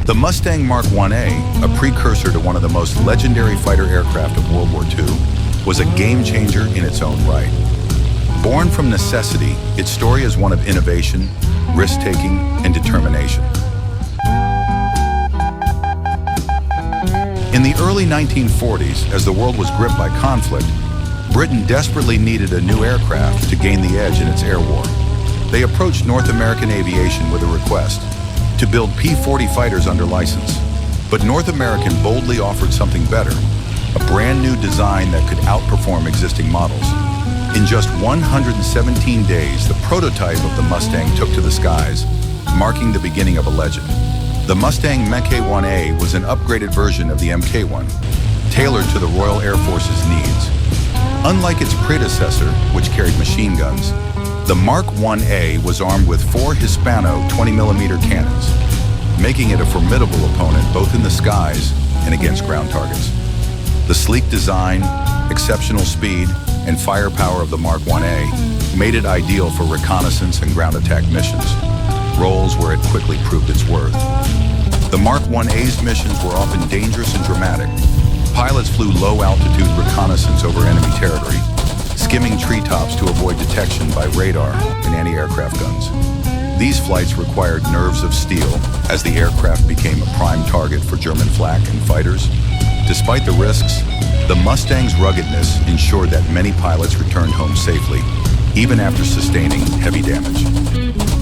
The Mustang Mk IA, a precursor to one of the most legendary fighter aircraft of World War II, was a game changer in its own right. Born from necessity, its story is one of innovation, risk-taking, and determination. In the early 1940s, as the world was gripped by conflict, Britain desperately needed a new aircraft to gain the edge in its air war. They approached North American Aviation with a request to build P-40 fighters under license. But North American boldly offered something better, a brand new design that could outperform existing models. In just 117 days, the prototype of the Mustang took to the skies, marking the beginning of a legend. The Mustang Mk IA was an upgraded version of the Mk1, tailored to the Royal Air Force's needs. Unlike its predecessor, which carried machine guns, the Mk IA was armed with 4 Hispano 20mm cannons, making it a formidable opponent both in the skies and against ground targets. The sleek design, exceptional speed, and firepower of the Mk IA made it ideal for reconnaissance and ground attack missions, roles where it quickly proved its worth. The Mk IA's missions were often dangerous and dramatic. Pilots flew low-altitude reconnaissance over enemy territory, skimming treetops to avoid detection by radar and anti-aircraft guns. These flights required nerves of steel as the aircraft became a prime target for German flak and fighters. Despite the risks, the Mustang's ruggedness ensured that many pilots returned home safely, even after sustaining heavy damage.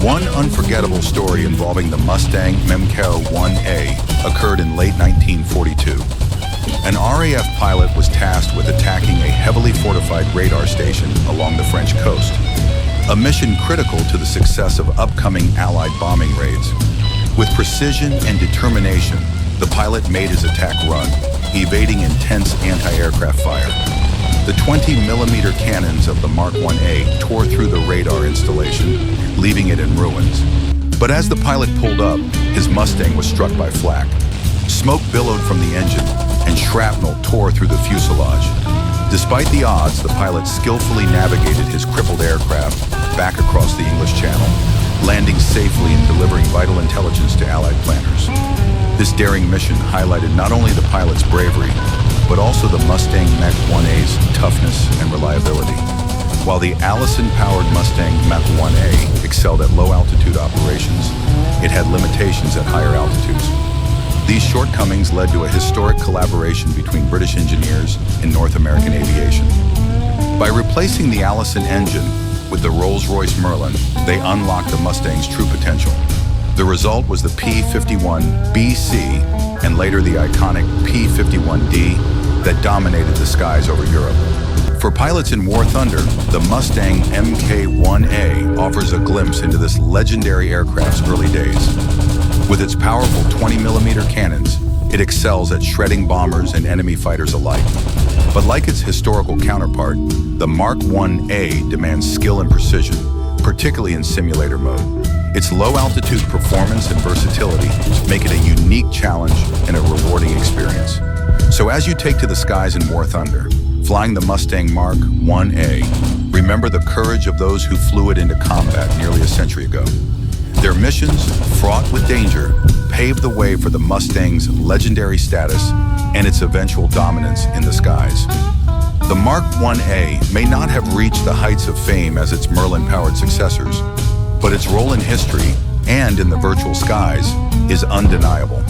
One unforgettable story involving the Mustang Mk IA occurred in late 1942. An RAF pilot was tasked with attacking a heavily fortified radar station along the French coast, a mission critical to the success of upcoming Allied bombing raids. With precision and determination, the pilot made his attack run, evading intense anti-aircraft fire. The 20mm cannons of the Mk IA tore through the radar installation, leaving it in ruins. But as the pilot pulled up, his Mustang was struck by flak. Smoke billowed from the engine, and shrapnel tore through the fuselage. Despite the odds, the pilot skillfully navigated his crippled aircraft back across the English Channel, landing safely and delivering vital intelligence to Allied planners. This daring mission highlighted not only the pilot's bravery, but also the Mustang Mk IA's toughness and reliability. While the Allison-powered Mustang Mk IA excelled at low-altitude operations, it had limitations at higher altitudes. These shortcomings led to a historic collaboration between British engineers and North American aviation. By replacing the Allison engine with the Rolls-Royce Merlin, they unlocked the Mustang's true potential. The result was the P-51BC and later the iconic P-51D that dominated the skies over Europe. For pilots in War Thunder, the Mustang Mk IA offers a glimpse into this legendary aircraft's early days. With its powerful 20mm cannons, it excels at shredding bombers and enemy fighters alike. But like its historical counterpart, the Mk IA demands skill and precision, particularly in simulator mode. Its low-altitude performance and versatility make it a unique challenge and a rewarding experience. So as you take to the skies in War Thunder, flying the Mustang Mk IA, remember the courage of those who flew it into combat nearly a century ago. Their missions, fraught with danger, paved the way for the Mustang's legendary status and its eventual dominance in the skies. The Mk IA may not have reached the heights of fame as its Merlin-powered successors, but its role in history and in the virtual skies is undeniable.